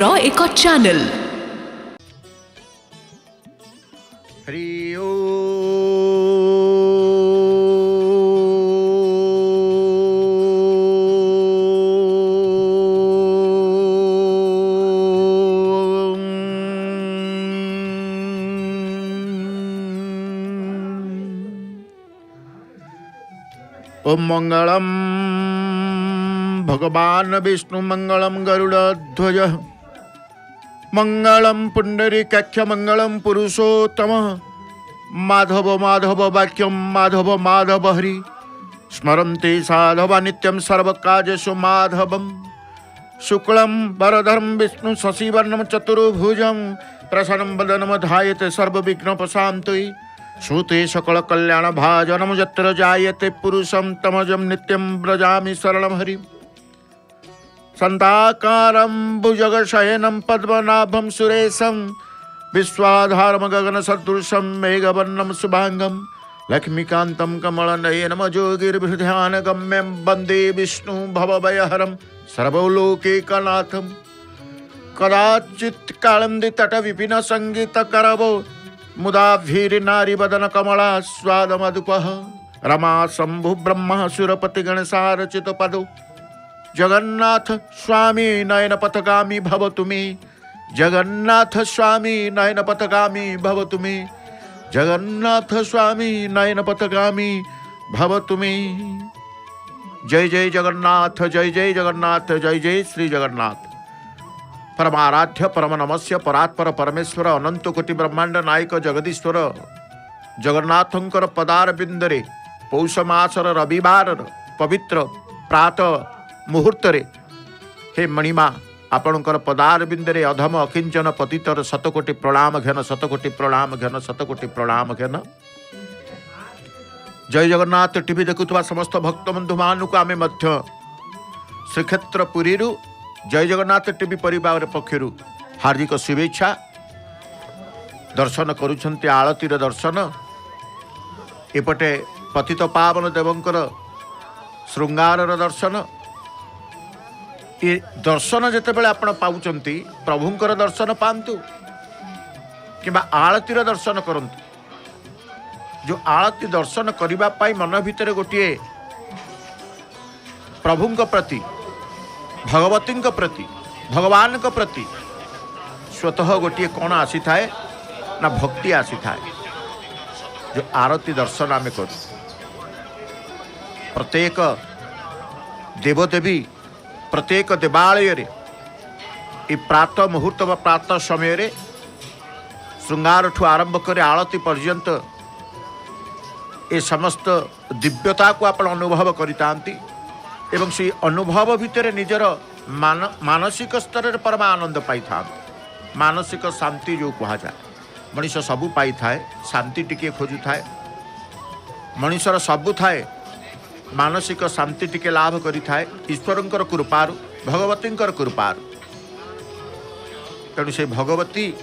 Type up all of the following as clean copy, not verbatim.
ଏକ ଚ୍ୟାନେଲ। हरि ओम मंगलम भगवान विष्णु मंगलम गरुड़ध्वज मंगलम पुंडरीकाक्ष मंगलम पुरुषोत्तम माधव माधव वाक्यम माधव माधव हरि स्मरन्ते साधव नित्यं सर्वकार्येषु माधवम शुक्लं वरधरं विष्णु शशिवर्णं चतुर्भुजं प्रसन्नं वदनं ध्यायते सर्वविघ्नोपशान्तये श्रुते सकलकल्याणभाजनं यत्र जायते पुरुषं तमजं नित्यं व्रजामि शरणं हरिम् संताकारं भुजगशयनं पद्मनाभं सुरेशं विश्वाधारं गगनसदृशं मेघवर्णं शुभांगं लक्ष्मीकान्तं कमलनयनं जोगिर्भिर्ध्यानगम्यं वन्दे विष्णु भवभयहरं सर्वलोकैकनाथं कदाचित् कालिन्दीतटविपिनसङ्गीतकरवो मुदाभिर्नारीवदन कमला स्वादमधुपः रमा शम्भु ब्रह्म सुरपतिगणसारचितपदो जगन्नाथ स्वामी नयन पथगामी भवतु मे जगन्नाथ स्वामी नयन पथगामी भवतु मे जगन्नाथ स्वामी नयन पथगामी भवतु मे। जय जय जगन्नाथ जय जय जगन्नाथ जय जय श्री जगन्नाथ। परमाराध्य परम नमस्य परात्पर परमेश्वर अनंत कोटि ब्रह्मांड नायक जगदीश्वर जगन्नाथंकर पदार बिंदरे पौष मासर रविवार पवित्र प्रातः मुहूर्त हे मणिमा आपणकर पदार बिंदरे अधम अकिंचन पतितर शतकोटि प्रणाम घेन शतकोटि प्रणाम घेन शतकोटि प्रणाम घेन। जय जगन्नाथ टीवी देखुवा समस्त भक्त बंधु मान को आम श्रीक्षेत्र पुरी जय जगन्नाथ टीवी परिवार पक्षर हार्दिक शुभेच्छा। दर्शन करुछन्ति आळतीर दर्शन एपटे पतित पावन देवंकर श्रृंगार दर्शन ये दर्शन जितेबाला आपण पाउचंती प्रभुंकर दर्शन पांतु किंबा आळतीर दर्शन करंतु। जो आळती दर्शन करिबा पाई मन भितर गोटे प्रभुंक प्रति भगवती प्रति भगवान प्रति स्वतः गोटे कौन आसी थाए ना भक्ति आसी थाए। जो आरती दर्शन आमे करू प्रत्येक देवदेवी प्रत्येक देवालय रे ई प्रातः मुहूर्त व प्रातः समय रे श्रृंगार ठू आरंभ कर आळती पर्यंत ए समस्त दिव्यता को आपण अनुभव करितांती एवं से अनुभव भितर निजर मानसिक स्तर परम आनंद पाई था। मानसिक शांति जो कहा जाए मनीष सबू पाई थाए शांति टिके खोजु थाए मनीषर सबू थाए मानसिक शांति टिके लाभ करि थाए ईश्वरंकर कृपारु भगवतींकर कृपारु। तेणु से भगवती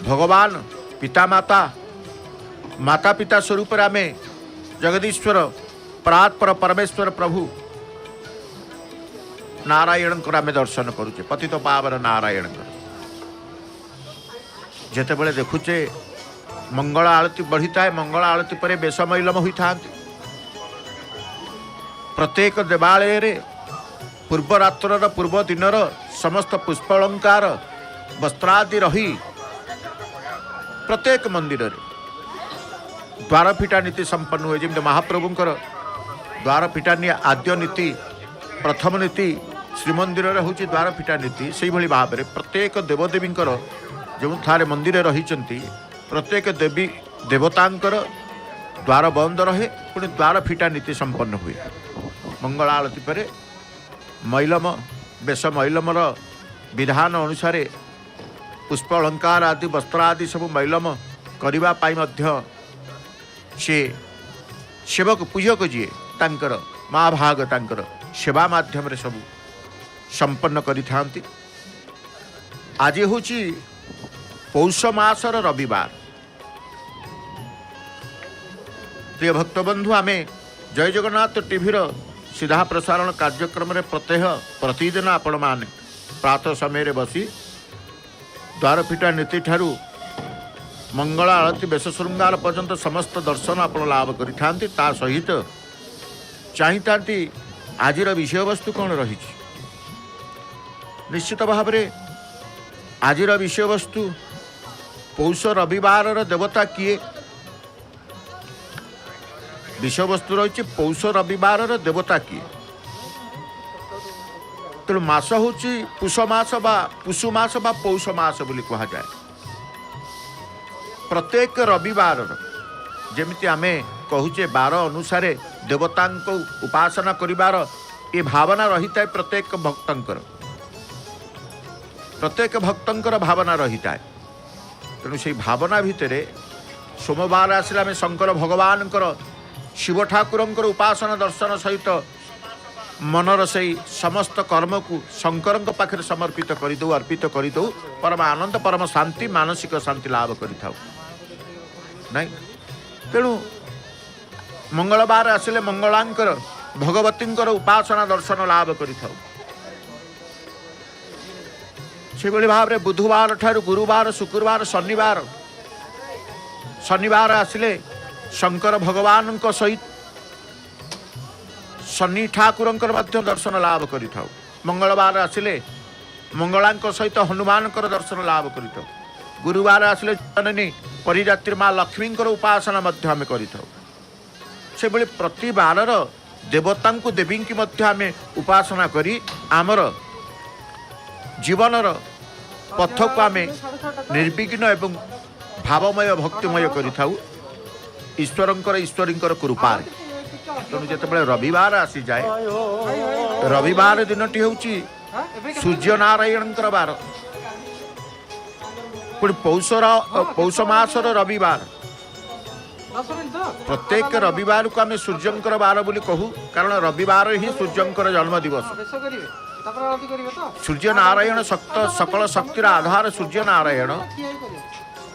भगवान पिता माता माता पिता स्वरूप आमे जगदीश्वर परात्पर परमेश्वर प्रभु नारायण आमे दर्शन करुचे पतित पावन नारायण जेते बेले देखुचे मंगल आरती बढ़ी थाए मंगल आरती पर बेश मैलम होता प्रत्येक देवालय रे पूर्व रात्र पूर्व दिनर समस्त पुष्पालंकार वस्त्रादि रही प्रत्येक मंदिर रे द्वार फिटा नीति संपन्न हुए जमी महाप्रभुंकर द्वार फिटा आद्य नीति प्रथम नीति श्रीमंदिर हूँ द्वार फिटा नीति से भाव में प्रत्येक देवदेवींकर जो थारे मंदिर रही प्रत्येक देवी देवतांकर द्वार बंद रहे पुणी द्वार फिटा नीति संपन्न हुए। मंगल आरती पर मैलम बेश मैलमर विधान अनुसार पुष्प अलंकार आदि वस्त्र आदि सब मैलम करने से सेवक पूजक जी तांकर महाभाग तांकर सेवा माध्यम रे सब संपन्न करि थांती। आज हूँ पौष मासर रविवार। प्रिय भक्तबंधु आमे जय जगन्नाथ टीवी सीधा प्रसारण कार्यक्रम रे प्रतिदिन आपण माने प्रातः समय बसी द्वारपीठा नीति ठारू मंगल आरती बेश श्रृंगार पर्यंत समस्त दर्शन आप लाभ करि ता सहित चाहता आज विषय वस्तु कौन रही निश्चित भाव में आज विषय वस्तु पौष रविवार देवता किए विषय वस्तु रही पौष रविवार देवता किए तेणु मास हूँ पुष मास बा पुषु मास बा पौष मास बोली कह जाए प्रत्येक रविवार जमिति आमे कहूचे बार अनुसार देवता को उपासना करिवार ये भावना रही है प्रत्येक भक्तंकर भावना रही है तेणु से भावना भितर सोमवार आसला आम शंकर भगवान शिव ठाकुर उपासना दर्शन सहित मनर से समस्त कर्म को शंकर पाखे समर्पित करदे अर्पित करदे परम आनंद परम शांति मानसिक शांति लाभ कर तेणु मंगलवार आसिले मंगलांकर भगवतींकर उपासना दर्शन लाभ कर भाव में बुधवार ठारू गुरुवार शुक्रवार शनिवार आसिले शंकर भगवान सहित शनि ठाकुर दर्शन लाभ कर मंगलवार आसिले मंगला सहित हनुमान दर्शन लाभ कर गुरुवार आसिले जननी परिजात्री माँ लक्ष्मी उपासना आम कर प्रति बार देवता को देवी की आम उपासना करी आमर जीवनर पथ को आम निर्विघ्न एवं भावमय भक्तिमय कर ईश्वरी कृपा तेणु जिते रविवार आसी जाए रविवार दिनटी हूँ सूर्य नारायण बार पुणी पौष मासर रविवार प्रत्येक रविवार को आम सूर्यंकर बार बोली कहू कारण रविवार ही सूर्यंकर जन्म दिवस सूर्य नारायण सकल शक्तिर आधार सूर्य नारायण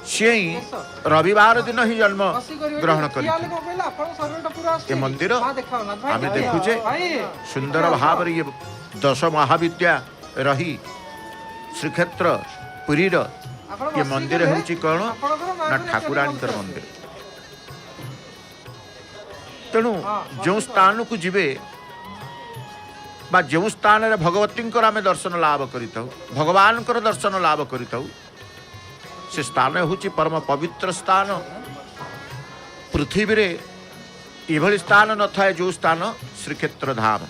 सी रविवार दिन ही जन्म ग्रहण कर मंदिर आम देखुचे सुंदर भाव ये 10 महाविद्या रही श्रीक्षेत्र पुरीर ये मंदिर हूँ कौन ना ठाकुराणी मंदिर तेणु जो स्थान को जीवे बा जो स्थान रे भगवती आम दर्शन लाभ कर भगवान दर्शन लाभ कर से स्थान हूँ परम पवित्र स्थान पृथ्वी रे एभली स्थान न था जो स्थान श्रीक्षेत्र धाम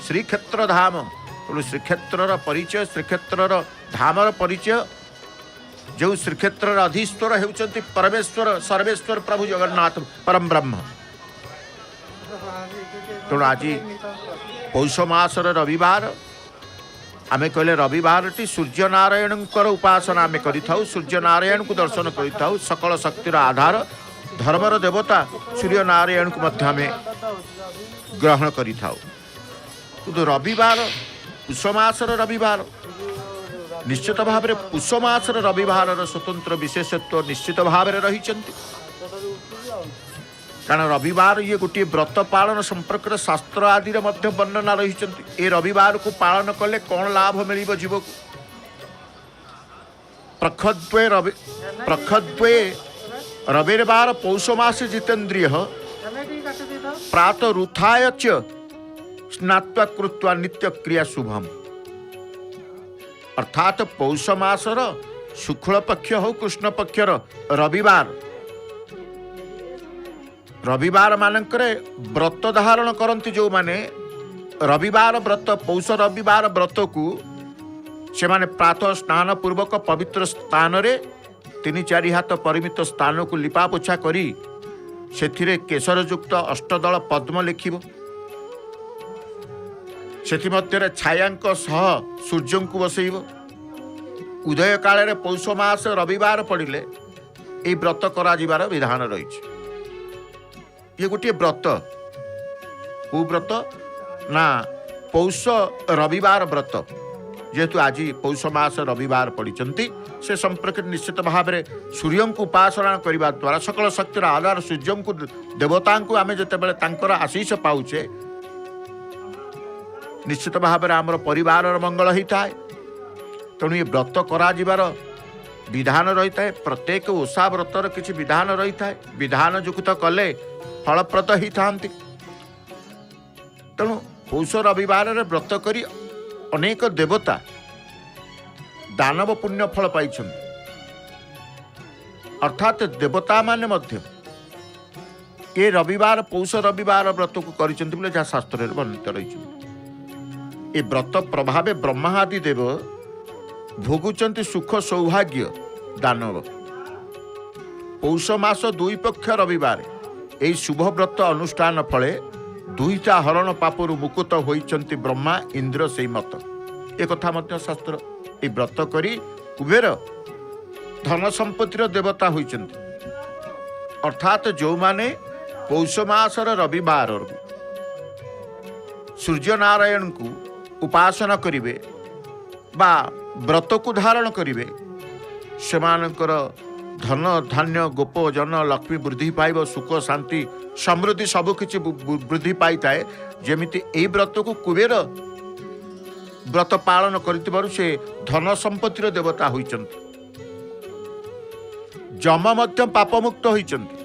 श्रीक्षेत्र परिचय श्रीक्षेत्र धामर परिचय जो श्रीक्षेत्र अधीश्वर होती परमेश्वर सर्वेश्वर प्रभु जगन्नाथ परम ब्रह्म तेणु आज पौष मासर रविवार आमे कहले रविवार टी सूर्य नारायण उपासना आमे करिथाउ सूर्य नारायण को दर्शन करिथाउ सकल शक्तिर आधार धर्मर देवता सूर्य नारायण को मध्य आमे ग्रहण करिथाउ किंतु रविवार पुष मासर रविवार निश्चित भाव में पुष मासर रविवार स्वतंत्र विशेषत्व निश्चित भाव में रही कारण रविवार ये गोटे व्रत पालन संपर्क शास्त्र आदि वर्णना रही रविवार को पालन कले कौन लाभ मिल जीव को प्रखद्वे रविवार पौष मास जितेन्द्रिय प्रात रुथाय च स्नात्वा कृत्वा नित्य क्रिया शुभम अर्थात पौष मासर शुक्ल पक्ष हो कृष्ण पक्षर रविवार मानकरे व्रत धारण करती जो माने रविवार व्रत पौष रविवार व्रत को से माने प्रातः स्नान पूर्वक पवित्र स्थान रे 3-4 हाथ परिमित स्थान को लिपा पोछा करी सेथिरे केशर युक्त अष्टदल पद्म लिखिब सेथि मध्यरे छायांक सह सूर्य को बसैब उदय काल रे पौष मास रविवार पड़िले ए व्रत करा जिबार विधान रही ये गोटे व्रत को व्रत ना पौष रविवार व्रत जेहेतु आज पौष मास रविवार पड़ती से संपर्क निश्चित भाव में सूर्य को उपासना करने द्वारा सकल शक्तिर आधार सूर्य को देवता को आम जिते आशीष पाऊे निश्चित भाव में आमर परिवार मंगल होता है। तेणु ये व्रत करार विधान रही है। प्रत्येक ओषा व्रतर किसी विधान रही है। विधान युक्त कले फलप्रद ही था। तेणु पौष रविवार व्रत करी अनेक देवता दानव पुण्य फल पाई, अर्थात देवता माने मध्य ये रविवार पौष रविवार व्रत को करिसेंति बोले जहाँ शास्त्र वर्णित रही। ये व्रत प्रभाव ब्रह्मा आदि देव भोगुंट सुख सौभाग्य दानव। पौष मास 2 पक्ष रविवार यही शुभ व्रत अनुष्ठान फले 2टा हरण पापरू मुकुत होइचंती ब्रह्मा इंद्र से मत। एक कथा मध्य शास्त्र ये व्रत करी कुबेर धन संपत्तिर देवता होइचंती। अर्थात जो माने पौष मासर रविवार सूर्य नारायण को उपासना करिवे बा व्रत को धारण करिवे सेमानकर धन धान्य गोप जन लक्ष्मी वृद्धि पाइब, सुख शांति समृद्धि सबकि वृद्धि पाई थाए। जेमिति एई व्रत को कुबेर व्रत पालन करितिबारु से धन संपत्तिर देवता होइचंती। जम मध्य पाप मुक्त होइचंती।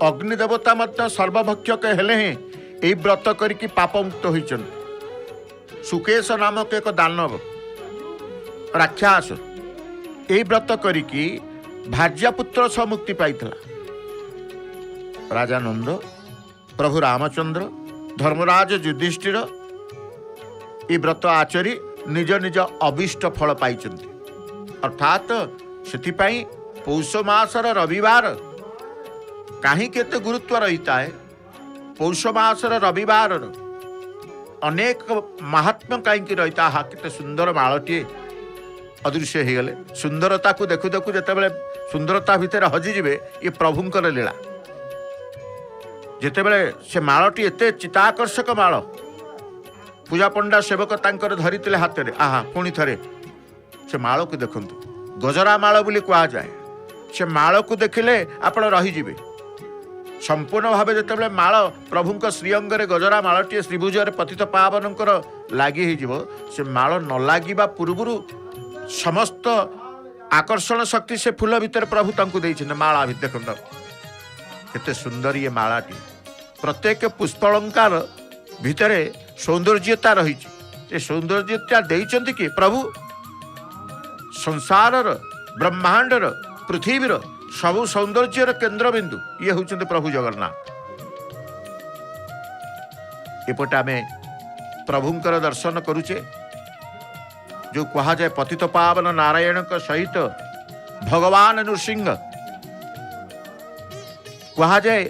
अग्नि देवता मध्य सर्वभक्षक हेले हैं एई व्रत करिकी पाप मुक्त होइचंती। सुकेश नामक एक दानव राक्षस यही व्रत करिकी भार्यापुत्र सह मुक्ति पाइथिला। राजा नंद, प्रभु रामचंद्र, धर्मराज युधिष्ठिर ये व्रत आचरी निज निज अभिष्ट फल पाइचंती। अर्थात सेथिपाई पौष मासर रविवार कहीं केते गुरुत्व रहीता है। पौष मासर रविवार अनेक महात्म्य कहीं रहीता। हा केते सुंदर मालटीए अदृश्य हो गले। सुंदरता को देखु देखु जिते बड़े सुंदरता भितर हजिजे ये प्रभुंकर लीला। जिते बड़े से मालटी एते चिताकर्षक माल पूजा पंडा सेवक तांकर धरितिले हाथ में। आहा पुणी थे से माल को देखु गजरा माल बोली कह जाए। से माल को देखिले आपण रहीजे संपूर्ण भाव जिते माल प्रभुंक श्रीअंगरे गजरा मालटी श्रीभुजर पतित पावनकर लगी से माल न लगे पूर्व समस्त आकर्षण शक्ति से फूल भितर प्रभु तंकु देइछन। माला भी देखो केते सुंदर ये मालाटी। प्रत्येक पुष्पालंकार भितर सौंदर्यता रही। सौंदर्यता देइछन्ति कि प्रभु संसारर ब्रह्मांडर पृथ्वीर सबु सौंदर्यर केन्द्रबिंदु ये होउछन्ति प्रभु जगन्नाथ। एपटे आमे प्रभुंकर दर्शन करुचे जो कहा जाए पतित पावन नारायण सहित भगवान नृसिंह कहा जाए।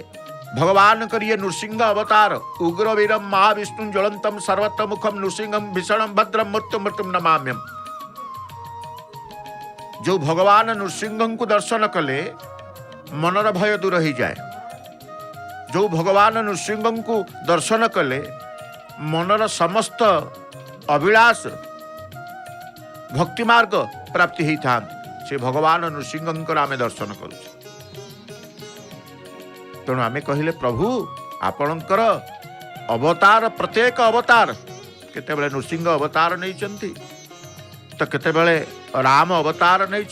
भगवान करिए नृसिंह अवतार उग्र वीरम महाविष्णु ज्वलंतम सर्वत्र मुखम नृसिंहम भीषणम भद्रम मृत्यु मृत्युम नमाम्यम। जो भगवान नृसिंह को दर्शन कले मनर भय दूर हो जाए। जो भगवान नृसिंह को दर्शन कले मनर समस्त अभिलाष भक्ति मार्ग प्राप्ति ही था। से भगवान नृसिंह आमे दर्शन करूँ। तेणु आमे कहले प्रभु आपणकर अवतार प्रत्येक अवतार केतेबेले नृसिंह अवतार नहीं तो केतेबेले राम अवतार नहीं,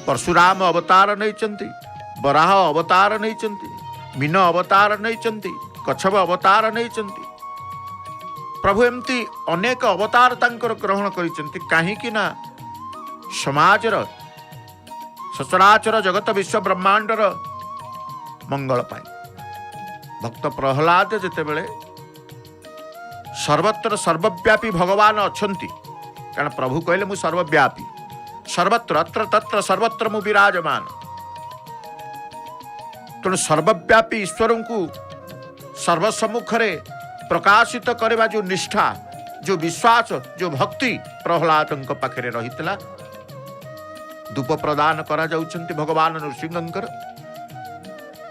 परशुराम अवतार नहीं, बराह अवतार नहीं, मीन अवतार नहीं, कच्छप अवतार नहीं। प्रभु एमती अनेक अवतार तांकर ग्रहण करिसेंति। काहेकि ना समाजर सचराचर जगत विश्व ब्रह्मांडर मंगल पाए। भक्त प्रहलाद जेतेबेले सर्वत्र सर्वव्यापी भगवान अछंती कारण प्रभु कहले मु सर्वव्यापी सर्वत्र अत्र तत्र सर्वत्र मु विराजमान। तेणु सर्वव्यापी ईश्वर को सर्वसम्मुखरे प्रकाशित करवा जो निष्ठा जो विश्वास जो भक्ति प्रहलाद पाखे रही। धूप प्रदान करा जाउछन्ति भगवान नृसिंहंकर।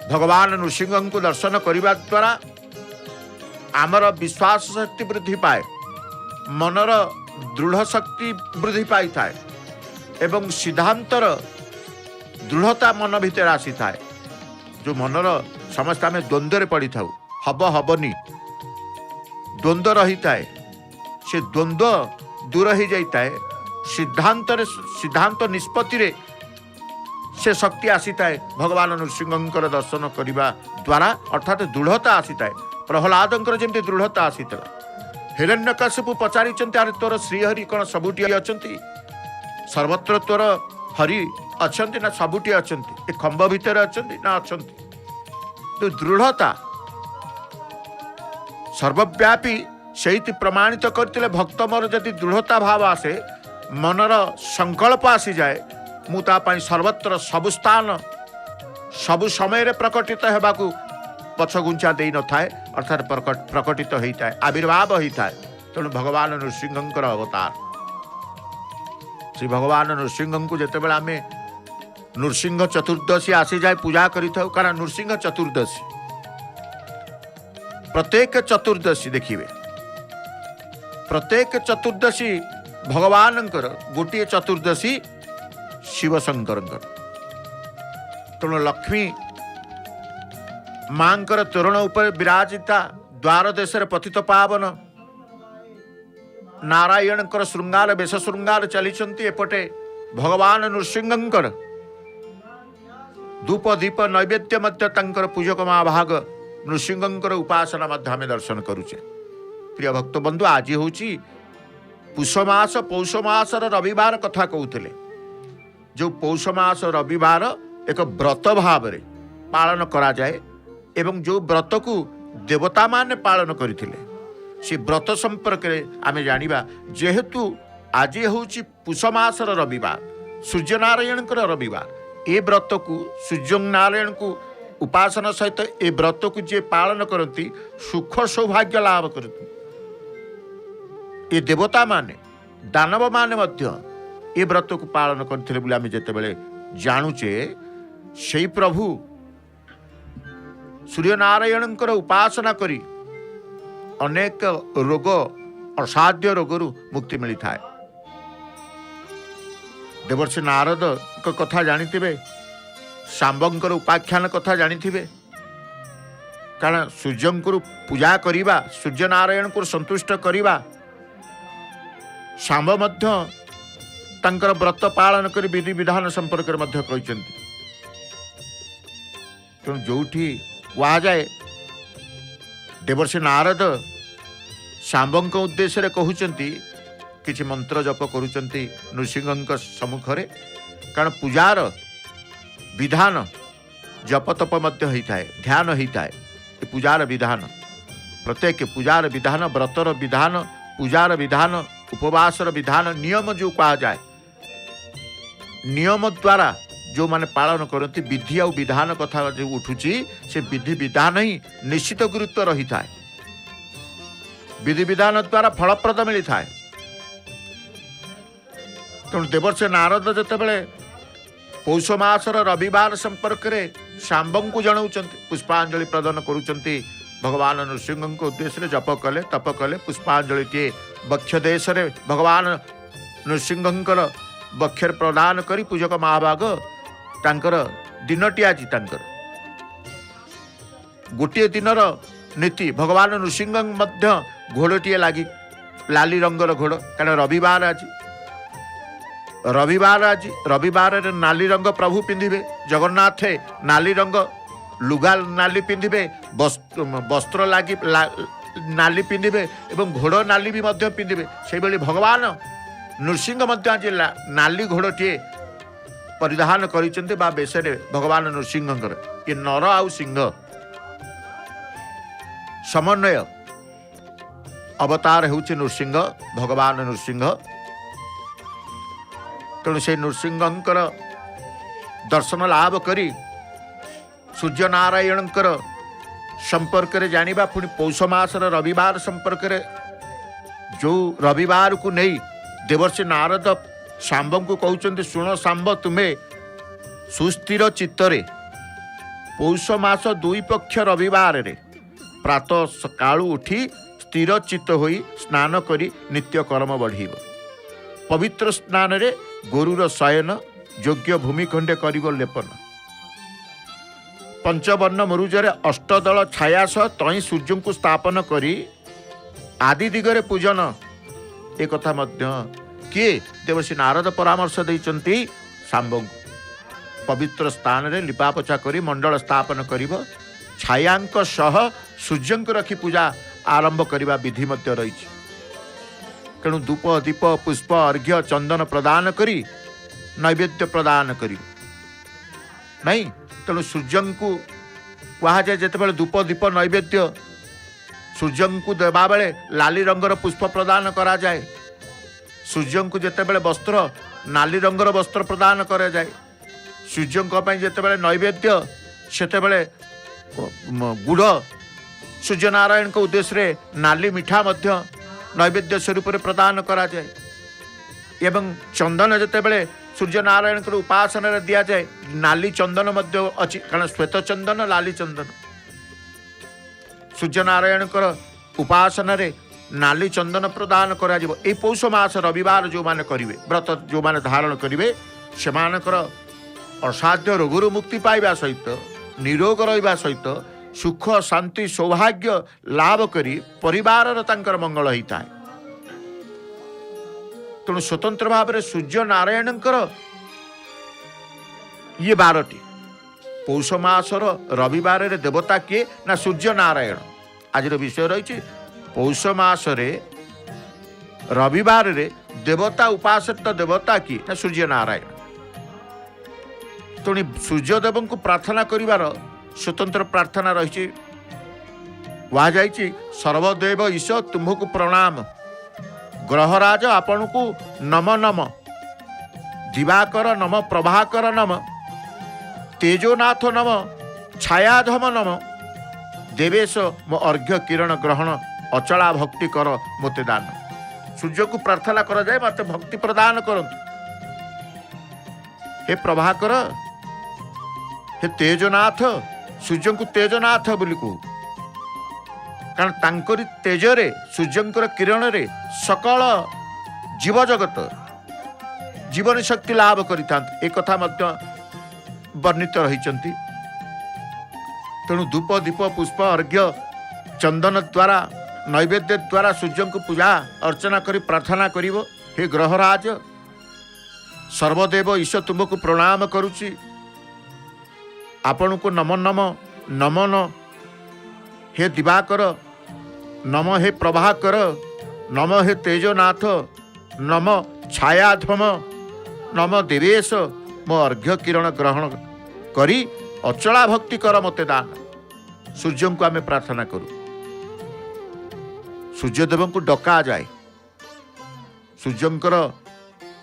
भगवान नृसिंह को दर्शन करने द्वारा आमर विश्वास शक्ति वृद्धि पाए, मनर दृढ़ शक्ति वृद्धि पाई थाए एवं सिद्धांतर दृढ़ता मन भितर आसी थाए। जो मनर समस्त आम द्वंद्व पड़ी था हब हबनी द्वंद्व रही थाए से द्वंद्व दूर हो जाता है सिद्धांत निष्पत्ति रे से शक्ति आसी थाए भगवान नृसिंहंकर दर्शन करने द्वारा अर्थात दृढ़ता आसी थाए प्रहलादंकर जमी दृढ़ता आसी हिरण्यकशिपु पचारि अरे तोर श्रीहरि कौन सबुटी अछंती सर्वत्र तोर हरि अछंती ना सबुटी अछंती ए खंभ भितर अछंती ना अछंती तो दृढ़ता सर्वव्यापी से प्रमाणित करते भक्त मोर जदि दृढ़ता भाव आसे मनर संकल्प आसी जाए मुझे सर्वत्र सबु स्थान सबु समय प्रकटित होगाकू पछगुंचा दे न थाए अर्थात प्रकटित होता है आविर्भाव होता है तेणु भगवान नृसिंहंकर अवतार श्री भगवान नृसिंह को जिते आम नृसिंह चतुर्दशी आसी जाए पूजा करें कारण नृसिंह चतुर्दशी प्रत्येक चतुर्दशी देखिए प्रत्येक चतुर्दशी भगवान गोटे चतुर्दशी शिवशंकर तेणु लक्ष्मी मांकर तोरण उपर विराजिता द्वार देश पतित पावन नारायण श्रृंगार बेश श्रृंगार चली एपटे भगवान नृसिंहंकर धूप दीप नैवेद्य मध्य पूजक महाभाग नृसिंहंकर उपासना मध्य आम दर्शन करुचे। प्रिय भक्त बंधु आज हूँ पुषमास पौषमासर रविवार कथा कहते जो पौषमास रविवार एक व्रत भाव पालन करा जाए एवं जो व्रत को देवता माने पालन करथिले से व्रत संपर्क आमे जानिबा जेहेतु आज हूँ पुषमासर रविवार सूर्यनारायण रविवार ए व्रत को सूर्य नारायण को उपासना सहित ए व्रत को जे पालन करती सुख सौभाग्य लाभ करती ए देवता माने दानव माने मध्य ए व्रत को पालन करथिले बोली आमे जेतेबेले जानुचे सेई प्रभु सूर्यनारायण उपासना करी अनेक रोग असाध्य रोगरू मुक्ति मिलता है। देवर्षि नारद कथा जानिथिबे शांबंकर उपाख्यान कथा जानिथिबे कारण सूर्यंकर पूजा करिबा सूर्य नारायण को संतुष्ट करिबा शांब मध्य तांकर व्रत पालन कर विधि विधान संपर्क मध्य कहचंती तेणु जोठी कहा जाए देवर्षि नारद शांबंक उद्देश्य कहते किसी मंत्र जप करुँच नृसिंह सम्मुखें कारण पूजार विधान जप तप होता है ध्यान होता है पूजार विधान प्रत्येक पूजार विधान व्रतर विधान पूजार विधान उपवासर विधान नियम जो कहा जाए नियम द्वारा जो माने पालन करती विधि और विधान कथा जो उठुची से विधि विधान ही निश्चित गुरुत्व रही था विधि विधान द्वारा फलप्रद मिलता है। तेणु देवर्षि नारद जितेबाला पौषमासर रविवार संपर्क में शांबं को जनाऊँ पुष्पांजलि प्रदान करुँच भगवान नृसिंह उद्देश्य जप कले तप कले पुष्पांजलि टे बक्ष देश भगवान नृसिंहंकर बक्षर प्रदान करी पूजक महाभाग तांकर दिनटी आज तांकर गोटे दिनर नीति भगवान नृसिंह मध्य घोड़टीए लगी लाली रंगर घोड़ कारण रविवार नाली रंग प्रभु पिंधिबे जगन्नाथ नाली रंग लुगा नाली पिंधिबे वस्त्र लगी नाली पिंधिबे एवं घोड़ नाली भी मध्य पिंधिबे से बेले भगवान नृसिंह मध्य आज नाली घोड़टीए परिधान करिसेंते बा बेसरे भगवान नृसिंहंकर ये नर आउ सिंह समन्वय अवतार होउछि नृसिंह भगवान नृसिंह तेणु से नृसिंहंकर दर्शन लाभ करी सूर्य नारायण संपर्क रे जानिबा पुणी पौषमासर रविवार संपर्क रे जो रविवार को नहीं देवर्षि नारद शांब को कहते शुण शांब तुम्हें सुस्थिर चित्तरे पौष मास दुई पक्ष रविवार रे प्रातः सकाळु उठी स्थिर चित्त होई स्नान करी नित्य कर्म बढ़ीब पवित्र स्नान रे गोरुर शयन योग्य भूमिखंडे करिब लेपन पंचवर्ण मरुजरे अष्टदल छाया सह तई सूर्य को स्थापन करी आदि दिगरे पूजन एक कथा मध्य किए देवर्षि नारद परामर्श देइचंती सांबो पवित्र स्थान रे लिपापोछा करी मंडल स्थापन करिवो छायांक सह सूर्यंक रखी पूजा आरंभ करने विधि मध्य रही तेणु धूप दीप पुष्प अर्घ्य चंदन प्रदान करी नैवेद्य प्रदान करी नहीं तेणु सूर्य को कहुए जिते धूप दीप नैवेद्य सूर्य को देवा बेले लाली रंगर पुष्प प्रदान करा जाए सूर्य को जिते वस्त्र नाली रंगर वस्त्र प्रदान करा जाए सूर्य जिते नैवेद्य सेते गुड़ सूर्य नारायण को उद्देश्य रे नाली मिठा मध्य नैवेद्य स्वरूप प्रदान करा जाए एवं चंदन जिते सूर्य नारायण को उपासन रे दिया जाए नाली चंदन मध्य अच्छी कारण श्वेत चंदन लाली चंदन सूर्य नारायण उपासन रे नाली चंदन प्रदान करा जिवो ए पौष मास रविवार जो माने करिवे व्रत जो माने धारण करिवे सेमानकर असाध्य रोगरु मुक्ति पाइबा सहित निरोग रहिबा सहित सुख शांति सौभाग्य लाभ करी परिवार तांकर मंगल होता है तेणु स्वतंत्र भाव में सूर्य नारायण ये बारटी पौष मासर रविवार रे देवता किए ना सूर्य नारायण आज विषय रही पौष मासरे रविवार रे देवता उपासित देवता किए ना सूर्य नारायण तेणु सूर्यदेव को प्रार्थना करिवार स्वतंत्र प्रार्थना रही सर्वदेव ईश तुम्हको प्रणाम ग्रहराज आपण को नम नम दिवाकर नम प्रभाकर नम तेजोनाथ नम छायाधम नम देवेश मो अर्घ्य किरण ग्रहण अचला भक्ति कर मोते दान सूर्य को प्रार्थना कर जाए मत भक्ति प्रदान करंतु हे प्रभाकर हे तेजनाथ सूर्य को तेजनाथ बोली कहू कारण तांकरी तेजरे सूर्यंकर किरण रे सकल जीव जगत जीवन शक्ति लाभ करिता एक कथा मध्य वर्णित रही तेणु धूप दीप पुष्प अर्घ्य चंदन द्वारा नैवेद्य द्वारा सूर्य को पूजा अर्चना करी प्रार्थना करिवो हे ग्रहराज सर्वदेव ईश तुमको प्रणाम करुची आपण को नमन नम नमन हे दिवाकर नम हे प्रभाकर नम हे तेजनाथ नम छायाधम नम देवेश मो अर्घ्य किरण ग्रहण करी अचला भक्ति कर मते दान सूर्य को आमे प्रार्थना करू सूर्यदेव को डका जाए सूर्यंकर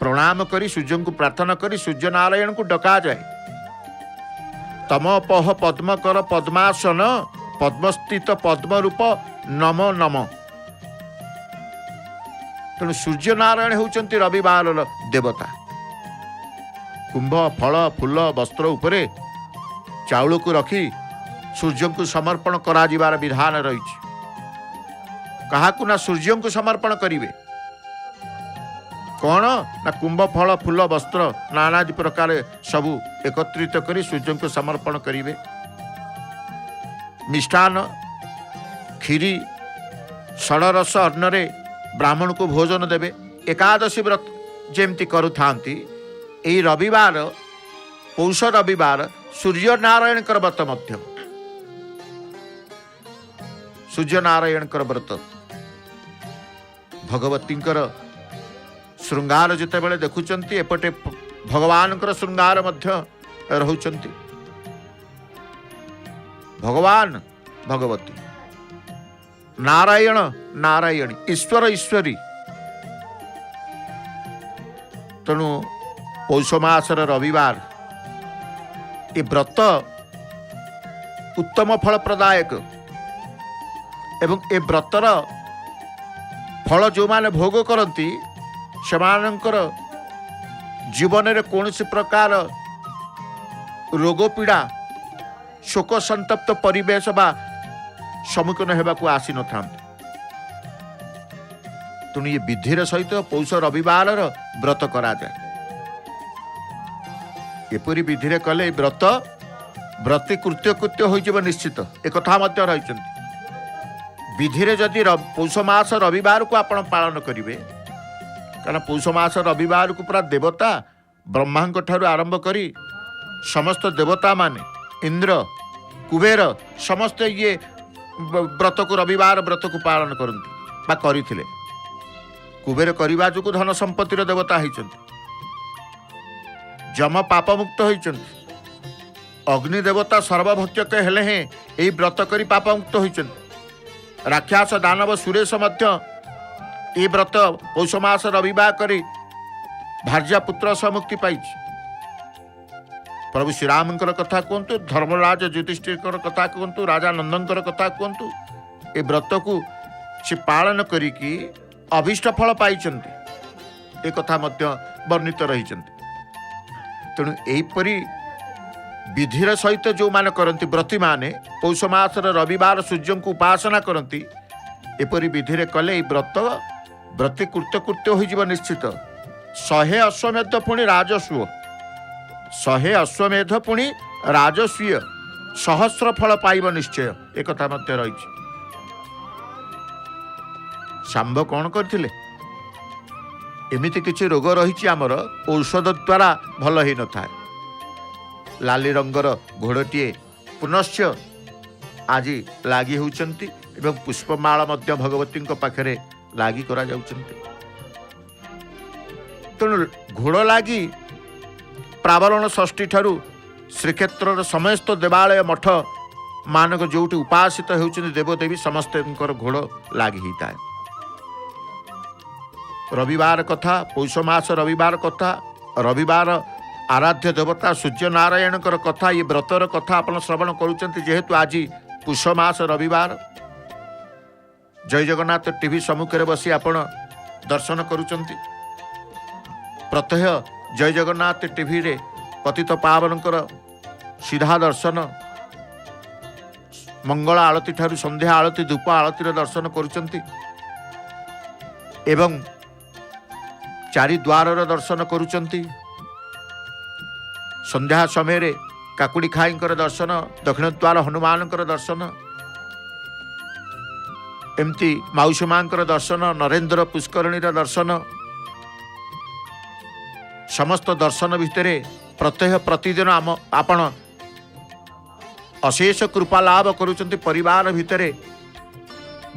प्रणाम करी सूर्य को प्रार्थना करी सूर्य नारायण को डका जाए तम पह पद्म कर पद्मासन पद्मस्थित पद्म रूप नम नम तेणु सूर्य नारायण होउचंती रविवार देवता कुंभ फल फूल वस्त्र उपरे चाउल को रखी सूर्य को समर्पण करा जिबार विधान रही कहाकू ना सूर्य को समर्पण करिवे कौन ना कुंभ फल फूल वस्त्र नानादि प्रकार सबू एकत्रित करी सूर्य को समर्पण करिवे मिष्टान खीरी षड़रस अन्नरे ब्राह्मण को भोजन देवे एकादशी व्रत जेमती करुथांती एई रविवार पौष रविवार सूर्य नारायण व्रत मध्य सूर्य नारायण व्रत भगवती श्रृंगार जिते बड़े देखुंट एपटे भगवान श्रृंगार रहुचंती भगवान भगवती नारायण नारायणी ईश्वर ईश्वरी तेणु पौष मासर रविवार ये व्रत उत्तम फल प्रदायक एवं ए व्रतर फल जो माने भोग करती सेमानंकर जीवन में कौन प्रकार रोग पीड़ा शोक संतप्त परिवेश बा सम्मुखीन होगाकू आसी न था तेणु ये विधिर सहित पौष रविवार व्रत करा जाए एपरी विधि कले व्रत व्रती कृत्य कृत्य हो निश्चित एक कथा रही विधि जदि पौष मास रविवार को आपण पालन करेंगे कारण पौष मास रविवार को पूरा देवता ब्रह्मा ठारू आरंभ करी समस्त देवता माने इंद्र कुबेर समस्त ये व्रत को रविवार व्रत को पालन करते करथिले कुबेर करने जो धन संपत्तिर देवता होइचंती जम पाप मुक्त होइचंती अग्नि देवता सर्वभक्षक हेले हैं यही व्रत करी पाप मुक्त होइचंती राक्षस दानव सुरेश मध्य ये व्रत पौष मास रविवार करी भार्या पुत्र सह मुक्ति पाई प्रभु श्रीराम कथा कहतु धर्मराज युधिष्ठिर कथा कहतु राजा नंदन कथा कहतु ये व्रत को से पालन करिकी अभीष्ट फल पाई ए कथा वर्णित रही तेणु यहीपरी विधिर सहित जो माने करती व्रती माने पौष मास रविवार सूर्य को उपासना करती एपरी विधि रे कले व्रत व्रती कृत्य हो निश्चित 100 अश्वमेध पुणी राजस्व 100 अश्वमेध पुणी राजस्वीय सहस्र फल पाइब निश्चय एक कथा मध्य रही शांब कौन करथिले एमिति किछि रोग रही आमर औषध द्वारा भल ही न था लाली रंगर घोड़टीए पुनश्च आज लागी होउचंती एवं पुष्पमाला मध्य भगवती पाखरे लागी करा जाउचंती तेणु घोड़ लागी प्रावरण षष्ठी ठारू श्रीक्षेत्र समस्त देवालय मठ मानक जोटी उपासित होउचंती देवदेवी समस्त घोड़ लागी होता है रविवार कथा पौष मास रविवार कथा रविवार आराध्य देवता सूर्य नारायण कथा ये व्रतर कथा आप श्रवण करुँच जेहेतु आज पुष मास रविवार जय जगन्नाथ टीवी सम्मुखें बसी आपण दर्शन करुँच प्रत्यह जय जगन्नाथ टीवी रे पतित पावनकर सीधा दर्शन मंगल आलती ठारू संध्या आलती धूप आलती दर्शन करुँच एवं चारि द्वार दर्शन करुँच संध्या समय काकुड़ी खाई दर्शन दक्षिण द्वार हनुमान दर्शन एमती माउसी मां दर्शन नरेंद्र पुष्करणी दर्शन समस्त दर्शन भितर प्रत्यह प्रतिदिन आपण अशेष कृपा लाभ करुँच परिवार भितर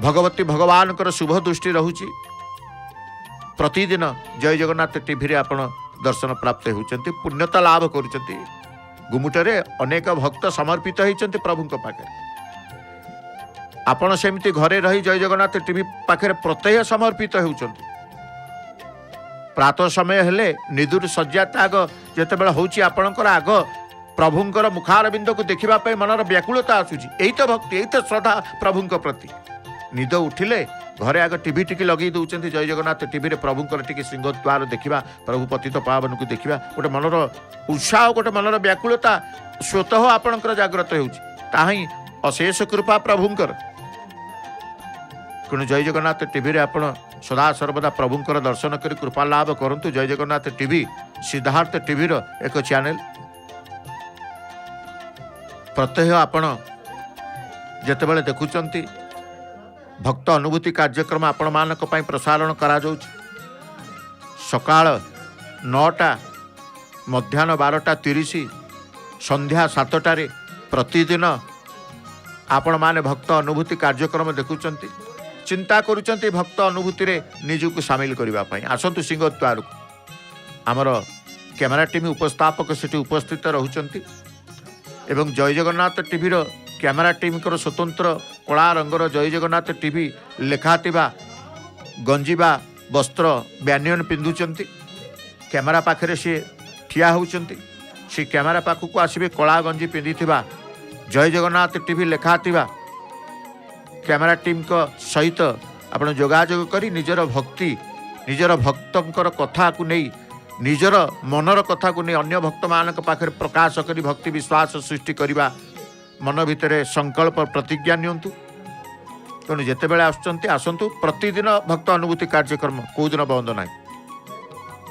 भगवती भगवान शुभ दृष्टि रहुची प्रतिदिन जय जगन्नाथ टीवी रे आपण दर्शन प्राप्त होती पुण्यता लाभ करुँच गुमुटरे अनेक भक्त समर्पित होती प्रभु पाखे आपण सेमती घरे रही जय जगन्नाथ टीवी पाखे प्रत्यय समर्पित होती प्रातः समय हेले निदुर सज्जा त्याग जितेबाला होची आपणकर आग प्रभुंकर मुखारबिंद को देखा मनर व्याकुलता आसूची यही तो भक्ति यही तो श्रद्धा प्रभु प्रति निद उठिले घरे आग टीवी टिकी लगे दौरान जय जगन्नाथ टीवी रे प्रभुंकर टिके सिंहद्वार देखा प्रभु पतित पावन को देखा गोटे मनर उत्साह गोटे मनर व्याकुलता स्वतः आपणकर जागृत होही अशेष कृपा प्रभुंकर तेणु जय जगन्नाथ टीवी रे आपण सदा सर्वदा प्रभुंकर दर्शन कर कृपा लाभ करंतु जय जगन्नाथ टीवी सिद्धार्थ टीवी रो एक चैनल प्रत्यह आपण जेतेबेले देखुचंती भक्त अनुभूति कार्यक्रम आपण मानक पई प्रसारण करा जाउछ सकाळ 9टा मध्याह्न 12:30 संध्या 7टारे प्रतिदिन आपण माने भक्त अनुभूति कार्यक्रम देखुचंती चिंता करुचंती भक्त अनुभूति रे निजुक शामिल करबा पई आसंतु सिंहद्वार आमर कैमेरा टीम उपस्थापक सेठी उपस्थित रहुचंती एवं जय जगन्नाथ टीवी रो कैमेरा टीम कर स्वतंत्र कला रंगर जय जगन्नाथ टीवी लेखाथिबा गंजीबा वस्त्र ब्यानियन पिंधुचंती कैमेरा पाखरे सी ठिया होउचंती सी कैमेरा पाखक आसबे कला गंजी पिंधिथिबा जय जगन्नाथ टीवी लेखाथिबा कैमेरा टीम को सहित आपण जोगाजोग करी निजर भक्ति निजर भक्तंकर कथा को नहीं निजर मनर कथा को नहीं अन्य भक्त मानक पाखरे प्रकाश करी भक्ति विश्वास सृष्टि करिबा मन भितर संकल्प प्रतिज्ञा नियंतु तेणु जिते बड़े आसतु प्रतिदिन भक्त अनुभूति कार्यक्रम कौ दिन बंद ना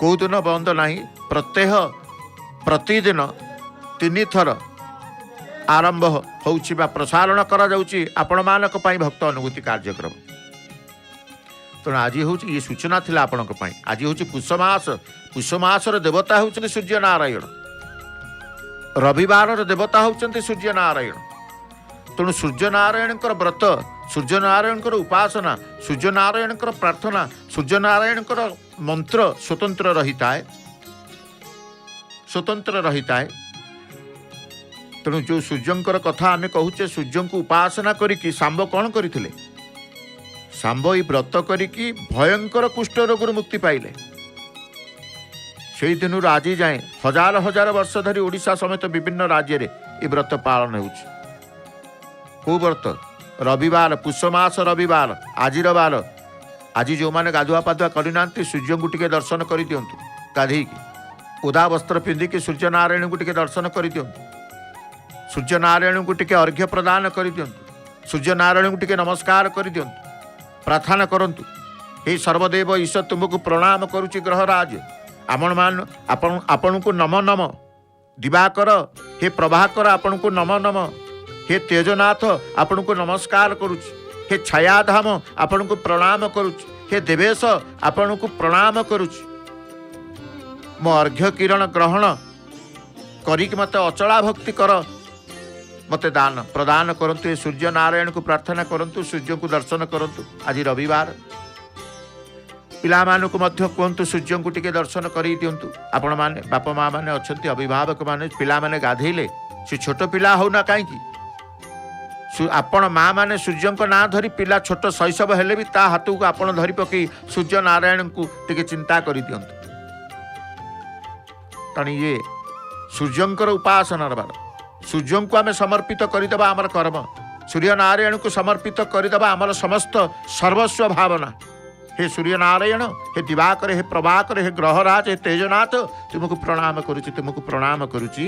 कौ दिन बंद ना प्रत्यह प्रतिदिन 3 थर आरंभ होउछि बा प्रसारण करा जाउछि आपण मानक पई भक्त अनुभूति कार्यक्रम। तेणु आज हूँ ये सूचना थिला आपणक पई। आज हूँ पुष मासर देवता होउछन्ति सूर्य नारायण, रविवार देवता होउछन्ति सूर्य नारायण। तेणु सूर्य नारायण व्रत, सूर्य नारायण उपासना, सूर्य नारायण प्रार्थना, सूर्य नारायण मंत्र स्वतंत्र रही है। तेणु जो सूर्यंकर कथा आमे कहूचे, सूर्य को उपासना करिकी सांब कौन करथिले? सांब ई व्रत करिकी भयंकर कुष्ठ रोग मुक्ति पाइले। से दिन आज जाए हजार हजार वर्ष धरी ओडिशा समेत विभिन्न राज्य रे ई व्रत पालन होउछि। को व्रत? रविवार, पुष मास रविवार, आजिर बार। आज जो मैंने गाधुआ पाधुआ करना सूर्य को टिके दर्शन कर दिंतु, गाधे उदा वस्त्र पिंधिकी सूर्य नारायण को टिके दर्शन कर दिंतु, सूर्य नारायण को टिके अर्घ्य प्रदान कर दिंतु, सूर्य नारायण को टिके नमस्कार कर दिंतु, प्रार्थना करंतु। हे सर्वदेव ईश्वर तुमको प्रणाम करुच्ची ग्रहराज, आपण को नम नम। दिवाकर हे प्रभाकर आपण को नम नम। हे तेजनाथ आपण को नमस्कार करुच्ची। हे छायाधाम आपण को प्रणाम करुच्ची। हे देवेश आपण को प्रणाम करुच्ची। मो अर्घ्य किरण ग्रहण करिक मत अचला भक्ति कर, मते दान प्रदान करंतु। हे सूर्य नारायण को प्रार्थना करंतु, सूर्य को दर्शन करंतु। आज रविवार पिला मानु को मध्य कहंतु सूर्य को टिके दर्शन करी दियंतु। आपण माने बापा माँ माने अछंती, अभिभावक माने पिला माने गाधेइले से छोट पिला होना काईकी, आपण माँ माने सूर्य को ना धरी पिला छोट शैशव हेले भी ता हाथ को आपण धरी पकई सूर्य नारायण को टिके चिंता करी दियंतु। तणी ये सूर्यंकर उपासनार बार, सूर्य को आमे समर्पित करदेबा आमर कर्म, सूर्य नारायण को समर्पित करदेबा आमर समस्त सर्वस्व भावना। हे सूर्य नारायण, हे दिवाकर, हे प्रभाकर, हे ग्रहराज, हे तेजनाथ तुमको प्रणाम करुच्ची, तुमको प्रणाम करुच्ची।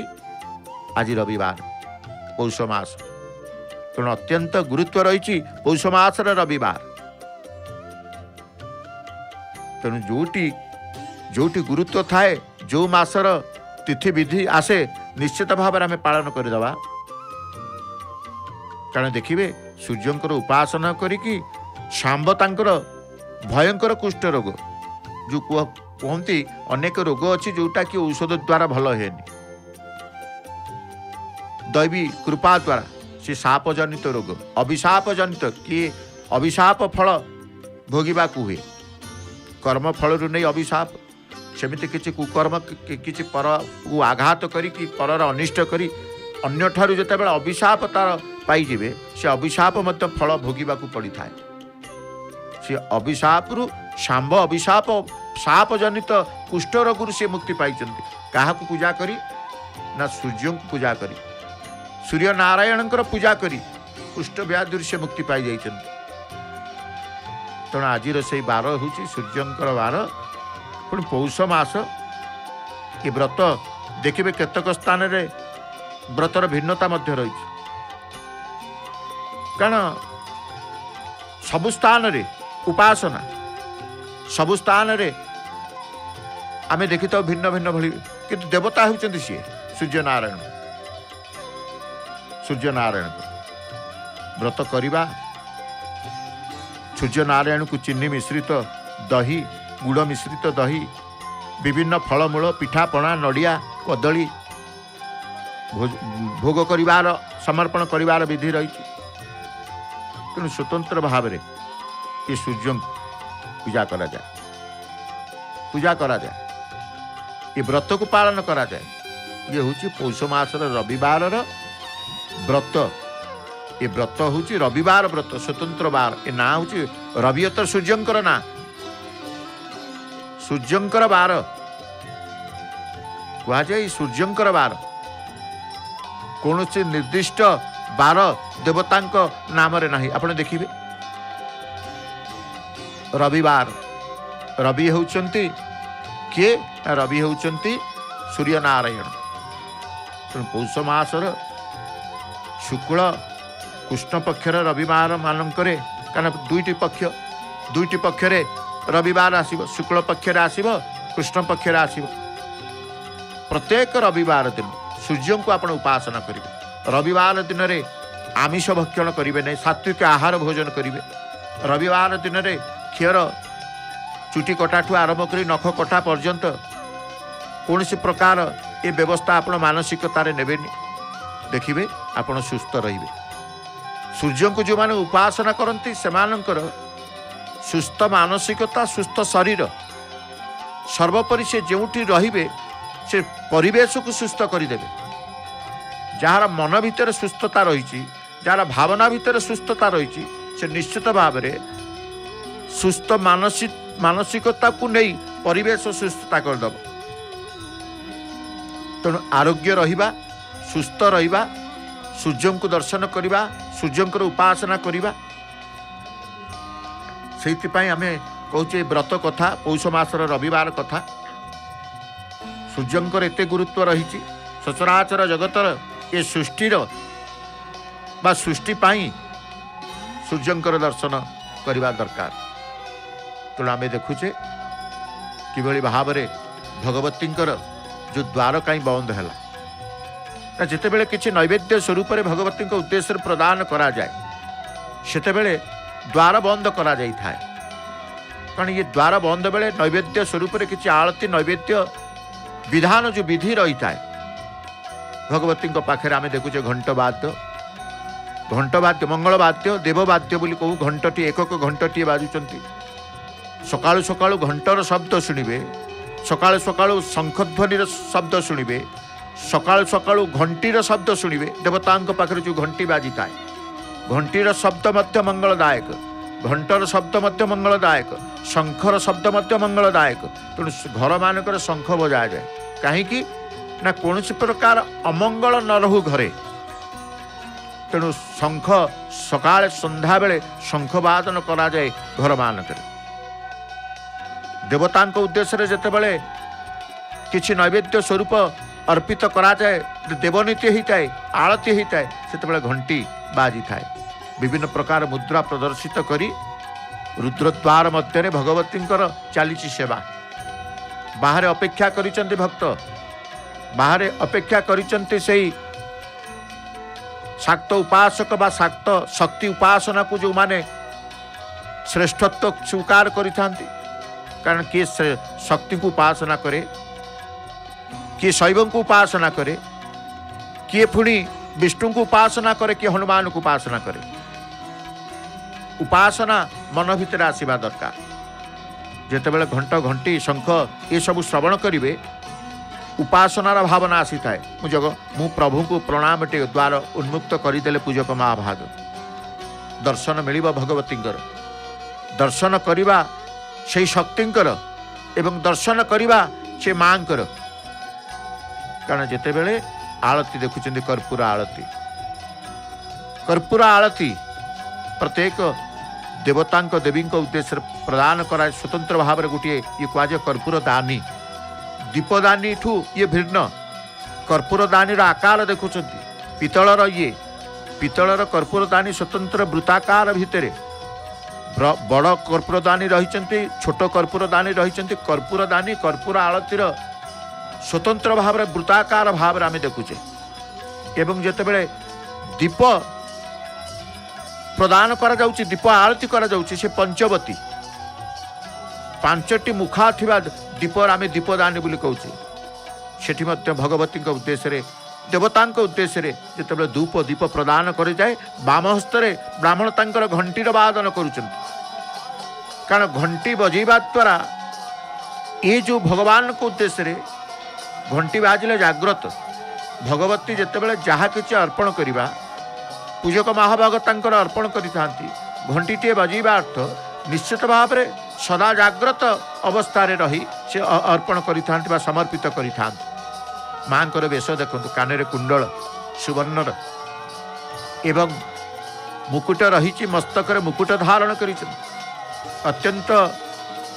आज रविवार पौष मास, तेणु अत्यंत गुरुत्व रही पौष मासर रविवार। तेणु जोटी गुरुत्व थाए, जो मासर तिथि विधि आसे निश्चित भाव में पालन करदेवा। कारण देखिए सूर्यंकर उपासना करिकी सांब तांकर भयंकर कुष्ठ रोग जो कहती अनेक रोग अच्छी जोटा कि औषध द्वारा भल हेनी, दैवी कृपा द्वारा से साप जनित रोग, अभिशाप जनित किए अभिशाप फल भोगिबा को हुए, कर्म फल नहीं अभिशाप, सेमिति किछि कुकर्म किछि पर को आघात करी कि परर अनिष्ट करी अन्य ठारू जेतेबेले अभिशाप तार पाई जिवे, से अभिशाप मत फल भोगिबा को पड़ी थाए। से अभिशाप रु सांब अभिशाप साप जनित कुष्ठ रोग से मुक्ति पाई। क्या पूजा करी ना सूर्य को पूजा करी, सूर्य नारायण पूजा करी कुष्ठ व्याधि से मुक्ति पाई जाइछन्ति। तेणु आज से बार हूँ सूर्यंकर बार, पुणी पौष मास ये व्रत देखिए केतक स्थान रे व्रतर भिन्नता मध्य रही। कारण सबु स्थान रे उपासना, सबु स्थान रे आमे देखी तो भिन्न भिन्न भली, किंतु देवता होउछन्ति सी सूर्य नारायण। सूर्य नारायण व्रत करिबा, सूर्य नारायण को चीनी मिश्रित दही, गुड़ मिश्रित दही, विभिन्न फलमूल, पिठापणा, नड़िया, कदली भोग करिवार समर्पण करिवार विधि रही। तेणु स्वतंत्र भाव में ये सूर्य पूजा करा जाए, पूजा करा जाए, ये व्रत को पालन करा जाए। ये हूँ पौष मासर रविवार व्रत, ये व्रत हूँ रविवार व्रत स्वतंत्र बार। ये ना हूँ रवितर सूर्यंकर ना, सूर्यंकर बार कह जाए। सूर्यंकर बार कौन से निर्दिष्ट बार देवतांक नाम रे नहीं। आपने देखिए रविवार, रवि होउचंती किए? रवि होउचंती सूर्य नारायण। तेणु पौष मासर शुक्ल कृष्ण पक्षर रविवार मानकरे, कारण दुईटी पक्षरे रविवार आसीब, शुक्ल पक्षरे आसीब, कृष्ण पक्षरे आसीब। प्रत्येक रविवार दिन सूर्य को आपण उपासना करेंगे। रविवार दिन में आमिष भक्षण करेंगे नहीं, सात्विक आहार भोजन करेंगे। रविवार दिन में क्षीर चुटी कटाठू आरंभ कर नख कटा पर्यंत कौन सी प्रकार ये व्यवस्था आपण मानसिकतार नेबेनी, देखिए आपण सुस्थ रहिबे। सूर्य को जो माने उपासना करती से सुस्थ मानसिकता सुस्थ शरीर सर्वोपरि से जोटी रहिबे से परिवेश को सुस्थ करदेवे। जार मन भितर सुस्थता रही, जार भावना भितर सुस्थता रही, से निश्चित भाव में सुस्थ मानसिकता को नहीं परिवेश सुस्थता करदेव। तेणु आरोग्य रहिबा, सुस्थ रहिबा, सूर्य को दर्शन करवा, सूर्यंकर उपासना करवा। से आम कहे व्रत कथा, पौष मासर रविवार कथा। सूर्यंकर एते गुरुत्व रही, सचराचर जगतर ये सृष्टिर बा सृष्टि पाई सूर्यंकर दर्शन करवा दरकार। तेणु आम देखुचे किभली भाव में भगवतींकर जो द्वार कहीं बंद है, जिते बड़े किसी नैवेद्य स्वरूप भगवती उद्देश्य प्रदान करा जाए, सेतेबेले द्वार बंद करा जाई थाए। कारण ये द्वार बंद बेले नैवेद्य स्वरूप किसी आरती नैवेद्य विधान जो विधि रही थाए भगवती पाखे आम देखुचे घंटवाद्य, मंगलवाद्य, देववाद्य बोली कहू। घंटटी एक घंटटी बाजुंट, सकाळु सकाळु घंटर शब्द शुणिबे, सकाळु सकाळु शंखध्वनिर शब्द शुणिबे, सकाळु सकाळु घंटीर शब्द शुणिबे। देवतांक पाखरे जो घंटी बाजी थाए, घंटीर शब्द मध्य मंगलदायक, घंटर शब्द मध्य मंगलदायक, शंखर शब्द मध्य मंगलदायक। तेणु घर मानक शंख बजा जाए कहीं ना कौन प्रकार अमंगल न रहू घरे। तेणु शंख सकाळे संध्या बेले शंख वादन करा जाए घर मानक। देवतांक उद्देश्य जिते बड़े किसी नैवेद्य स्वरूप अर्पित करा जाए, देवनीति होता है, आरती होता है, से घंटी बाजी थाए। विभिन्न प्रकार मुद्रा प्रदर्शित करी रुद्रद्वार मध्य भगवतींकर चली सेवा। बाहर अपेक्षा करिसेंति भक्त, बाहर अपेक्षा करिसेंति सेही शाक्त उपासक बा शाक्त शक्ति उपासना को जो माने श्रेष्ठत्व स्वीकार करिथांती। कारण किए शक्ति को उपासना करे, किए शैव को उपासना करे, किए पुणी विष्णु को उपासना करे, किए हनुमान को उपासना करे। उपासना मन भितर आसवा दरकार। जितेबाला घंट घंटी शंख ये सब श्रवण करेंगे उपासनार भावना आसी थाए। मु प्रभु को प्रणाम टे द्वार उन्मुक्त करदेले पूजक महाभाग दर्शन मिल भगवतींकर दर्शन करवा से शक्तिंकर एवं दर्शन करवा से मांकर। कारण जितेबाला आलती देखुं कर्पूर आलती, कर्पूर आलती प्रत्येक देवतांक देवींक उद्देश्य प्रदान करा स्वतंत्र भाव में गोटे ये कहुए कर्पूर दानी। दीपदानी ठू ये भिन्न। कर्पूर दानी आकार देखुं पितलर, ये पितलर कर्पूर दानी स्वतंत्र वृत्ताकार भितर बड़ कर्पूर दानी रही, छोट कर्पूर दानी रही। कर्पूर दानी कर्पूर आलतीर स्वतंत्र भाव में वृत्ताकार भाव आम देखुचे। एवं जितेबाला दीप प्रदान करा जाउची, दीप आरती करा जाउची, से पंचवती पांचटी मुखा थिबा दीप आम दीपदानी बोली कहूचे। सेठी मध्य भगवती उद्देश्य देवतांक उद्देश्य जितेबाला धूप दीप प्रदान कर जाए बाम हस्ते ब्राह्मण तांकर घंटीर वादन करुचंती। कारण घंटी बजेवा द्वारा ये जो भगवान को उद्देश्य घंटी बाजिले जाग्रत भगवती जितेबाला जहाँ किसी अर्पण करवा पूजक महाभाग तांकर अर्पण करिथांती। घंटीटे बजेवा अर्थ निश्चित भाव में सदा जाग्रत अवस्था रही से अर्पण करिथांती बा समर्पित करिथांती। मांकर वेश देखंतु, कान कुंडल सुवर्णर एवं मुकुट रही, मस्तक मुकुट धारण कर अत्यंत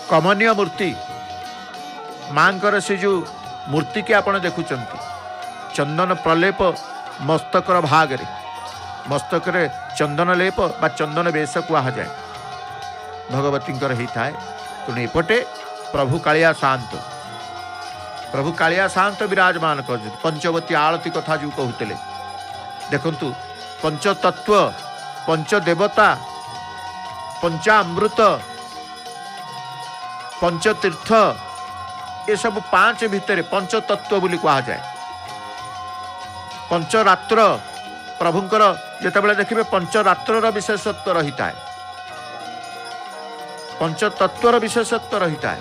कमनीय मूर्ति। मांकर से जो मूर्ति के आपण देखुचंती चंदन प्रलेप मस्तकर भागरे, मस्तक चंदन लेप बा चंदन वेश कहा जाए भगवतींकर होता है। तेणु एपटे प्रभु कालिया शांत, प्रभु कालिया शांत विराजमान कर पंचवती आरती कथा जो कहते देखंतु पंचतत्व पंचदेवता पंचामृत पंचतीर्थ ये सब पांच भितर पंचतत्व बोली कहा जाए। पंचरात्र प्रभुंकर जितेबाला देखिए पंचरात्र विशेषत्व रही है, पंचतत्वर विशेषत्व रही है,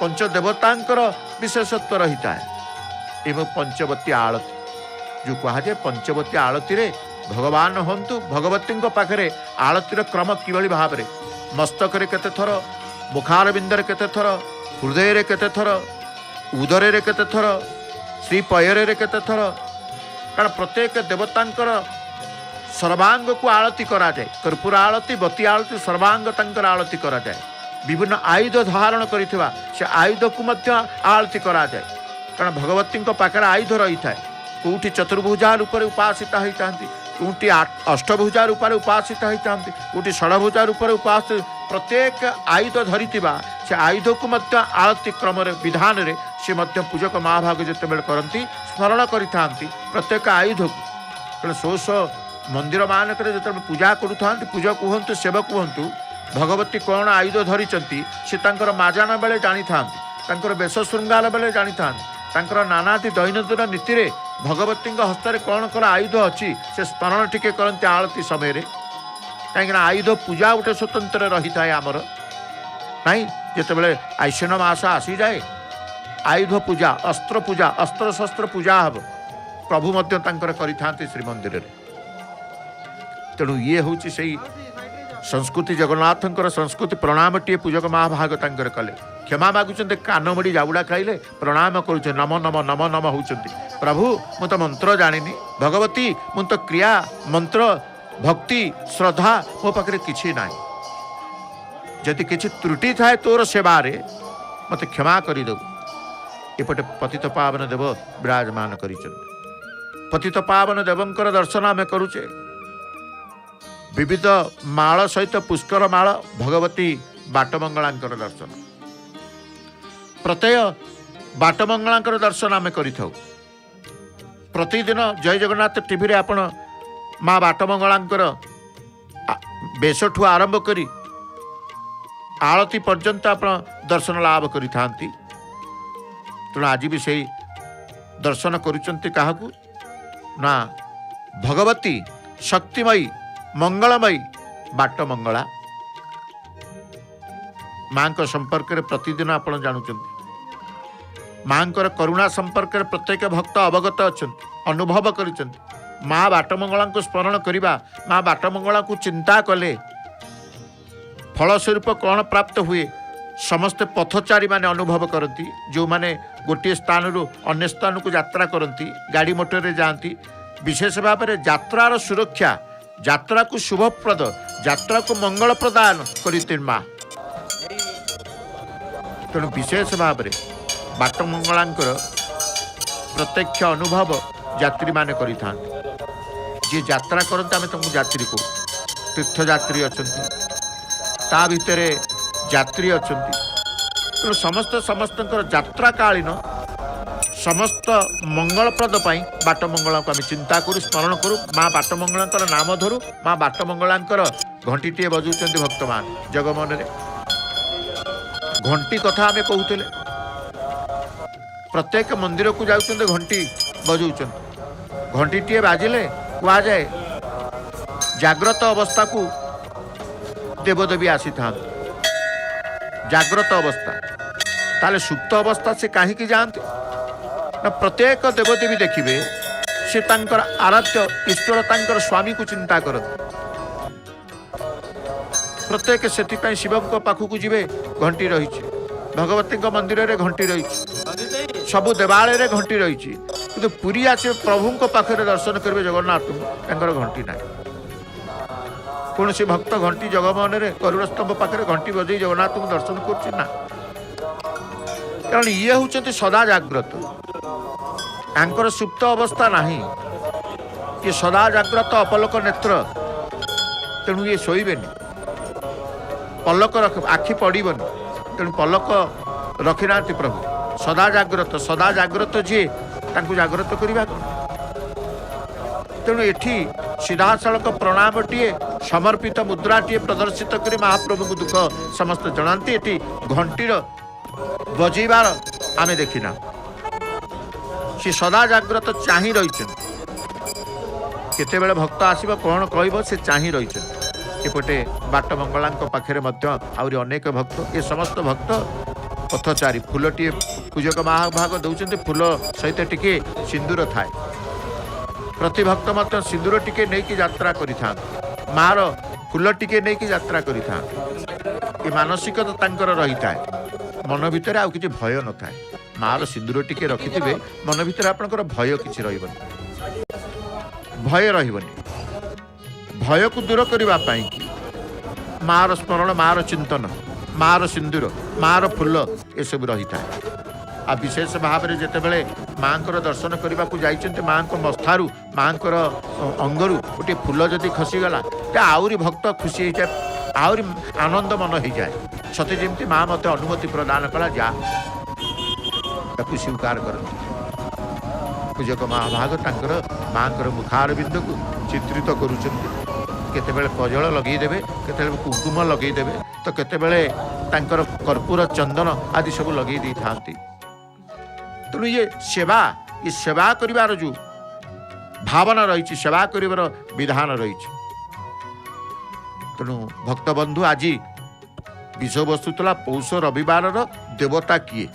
पंचदेवतांकर विशेषत्व रही है। एवं पंचवती आरती जो कहा जाए पंचवती आरती रे भगवान हंतु भगवती पाखे आरतीर क्रम किभली भाव में मस्तक केते थर, मुखार बिंदर केते थर, हृदय केते थर, उदर केते थर, श्री पयर केते थर, कारण प्रत्येक देवतांकर सर्वांग को आरती करा जाए। कर्पूर आरती बती आरती सर्वांग तंकर आरती करा जाए। विभिन्न आयुध धारण करिथिबा से आयुध को मध्य आरती करा जाए, कारण भगवती पाखे आयुध रही है। कोठी चतुर्भुजा रूप में उपासिता होता, कोठी अष्टभुजा रूप में उपासिता होता, कोठी षडभुजा रूप में उपासित प्रत्येक आयुध धरी से आयुध को मध्य आरती क्रम विधान रे से मध्य पूजक महाभाग जिते बेले करती स्मरण करिथा प्रत्येक आयुध को। कारण सो सो मंदिर मानक जो पूजा करूँ पूजक कहतु सेवक कहतु भगवती कौन आयुध धरी से माजाण बेले जानी था, वेश श्रृंगार बेले जानी था, नानादी दैनंदिन नीति रे भगवती हस्तर कौन कौन आयुध अच्छी से स्मरण टिके करते आरती समय कहीं आयुध पूजा गोटे स्वतंत्र रही था आमर नहीं। जितेबाला आश्विन मास आसी जाए आयुध पूजा अस्त्र शस्त्र पूजा हम प्रभु मध्य करि श्रीमंदिर। तेणु ये हूँ से संस्कृति जगन्नाथंकर संस्कृति प्रणाम टे पूजक महाभाग कले क्षमा मागुंट कानमड़ी जाबुड़ा खाइले प्रणाम करुचे नम नम नम नम होती प्रभु मु तो मंत्र जानी भगवती मु तो क्रिया मंत्र भक्ति श्रद्धा मो पाखे किसी ना जदि किसी त्रुटि थाए तोर सेवारे मत क्षमा करदेव। एपटे पतित पावन देव विराजमान कर पतित पावन देवंकर दर्शन आम करुचे विविध माल सहित पुष्कर माल भगवती बाटमंगलांकर दर्शन प्रत्यय बाटमंगलांकर दर्शन आम करिथौ। प्रतिदिन जय जगन्नाथ टीवी रे आपण माँ बाटमंगलांकर बेशठू आरंभ करी आरती पर्यंत आप दर्शन लाभ करि थांती। तेणु आज भी से दर्शन करुचंती काहाकू ना भगवती शक्तिमयी मंगलमयी बाटमंगला माँ को संपर्क में प्रतिदिन आप जानुचंती। माँ करुणा संपर्क में प्रत्येक भक्त अवगत अच्छा अनुभव करिचंती। माँ बाटमंगला को स्मरण करवा माँ बाटमंगला को चिंता कले फलस्वरूप कौन प्राप्त हुए समस्ते पथचारी माने अनुभव करती। जो माने गोटे स्थान रु अन्य स्थान को यात्रा करती गाड़ी मोटर रे जाती विशेष भाव में यात्रार सुरक्षा यात्रा को शुभप्रद यात्रा को मंगल प्रदान करती माँ। तेणु विशेष भाव में बाटमंगलांकर प्रत्यक्ष अनुभव यात्री माने करि थांती। जी यात्रा करते आम तुमको यात्री को तीर्थयात्री अच्छा ता भितर यात्री अच्छा तेणु समस्त यात्रा कालीन समस्त मंगलप्रद बाटमंगला को आम चिंता करूँ स्मरण करूँ। माँ बाटमंगला नाम धरू माँ बाटमंगला घंटीटे बजाऊँ भक्त मान जगमन घंटी कथा आम कहते प्रत्येक मंदिर को जाऊँ घंटी बजाऊँ घंटीटे बाजिले कह जाए जाग्रत अवस्था को देवदेवी आसी था जाग्रत अवस्था ताले सुप्त अवस्था से कहीं जाते ना प्रत्येक देवदेवी देखिए से तांकर आराध्य ईश्वर तांकर स्वामी को चिंता करते प्रत्येक से शिव पाखक जी घंटी रही भगवती मंदिर में घंटी रही सबु देवालय रे घंटी रही कि पुरी आसे प्रभु पाखे दर्शन करेंगे जगन्नाथ घंटी ना कौन से भक्त घंटी जगमन में करुण स्तंभ पाखे घंटी बजे जगन्नाथ को दर्शन करना कारण ये हूँ सदा जाग्रत आंकर सुप्त अवस्था नहीं ये सदा जाग्रत अपलक नेत्र तेणु ये शोबेनि पलक रख आखि पड़बनी तेणु पलक रखी ना प्रभु सदा जाग्रत जी जाग्रत करवा तेणु एठी सीधासलख प्रणामटीए समर्पित मुद्राटीए प्रदर्शित करी महाप्रभु को दुख समस्त जनाती एठी घंटीर बजेबार आमे देखिना सी सदा जाग्रत चाही रही केतेबेले भक्त आसीब कौन कहब से चाही रही एपटे बाट मंगला पाखे आहरी अनेक भक्त ये समस्त भक्त पथचारी फूलटी पूजक महाभाग दौरान फूल सहित टिके सिंदूर थाए प्रति भक्त मत सिंदूर टिके नहीं यात्रा करिथा मार फूल टिके नहीं यात्रा करिथा ये मानसिकता तांकर रही थाए मन भितर आउ किछि भय न थाए मार सिंदूर टिके रखिथिबे मन भितर आपनकर भय किछि रहिबनी भय रहिबनी भय को दूर करबा पई कि मार स्मरण मार चिंतन मार सिंदूर मार फूल ये सब रही थाए आ विशेष भाव में जितेबले माँ दर्शन करने को जाइए माँ मस्थारू माँ अंगरू गोटे फूल जदि खसीगला तो आहरी भक्त खुशी हो जाए आहरी आनंद मन हो जाए सते जमी माँ मत अनुमति प्रदान कला जा स्वीकार करती पूजक महाभाग तांकर माँ मुखार बिंदु को चित्रित करुँच केतेबेले कजल लगेदेवे केतेबेले कुंकुम लगेदेवे तो केतेबेले तांकर कर्पूर चंदन आदि सब लगे दी थांती तेणु ये सेवा करिवार जो भावना रही सेवा करिवार विधान रही तेणु भक्त बंधु आज विषय वस्तु तला पौष रविवार देवता किए